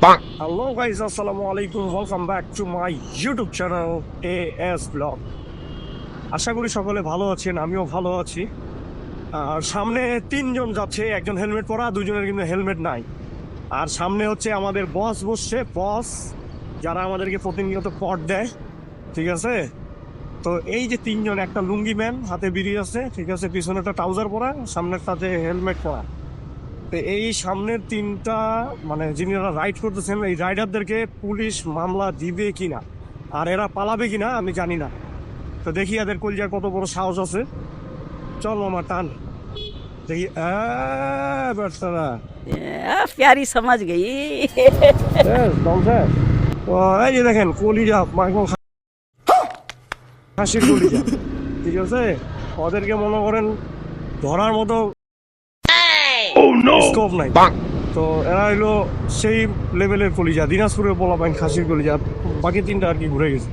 Hello guys, assalamu alaikum. Welcome back to my YouTube channel AS Vlog. আশা করি সকলে ভালো আছেন, আমিও ভালো আছি। আর সামনে তিনজন যাচ্ছে, একজন হেলমেট পরা, দুজনের কিন্তু হেলমেট নাই। আর সামনে হচ্ছে আমাদের বস বসছে, বস যারা আমাদেরকে প্রতিনিয়ত পট দেয়, ঠিক আছে। তো এই যে তিনজন, একটা লুঙ্গি ম্যান হাতে বিড়ি আছে, ঠিক আছে, পিছনে একটা ট্রাউজার পরা, সামনের সাথে হেলমেট পরা। তো এই সামনের তিনটা মানে যিনারা রাইড করতেছেন, এই রাইডারদেরকে পুলিশ মামলা দিবে কিনা আর এরা পালাবে কিনা আমি জানি না। তো দেখি এদের কলজার কত বড় সাহস আছে। চল মামা টান দেখি। বাচ্চারা प्यारी समझ गई। তো এই যে দেখেন কলিজা, মাইকো খাসির কলিজা, ঠিক আছে। ওদেরকে মনে করেন ধরার মতো স্কোপ নাই। তো এরা হইলো সেই লেভেলের কলিজা, দিনাজপুরের পোলাপাইন খাসির কলিজা, বাকি তিনটা আর কি ঘুরে গেছে।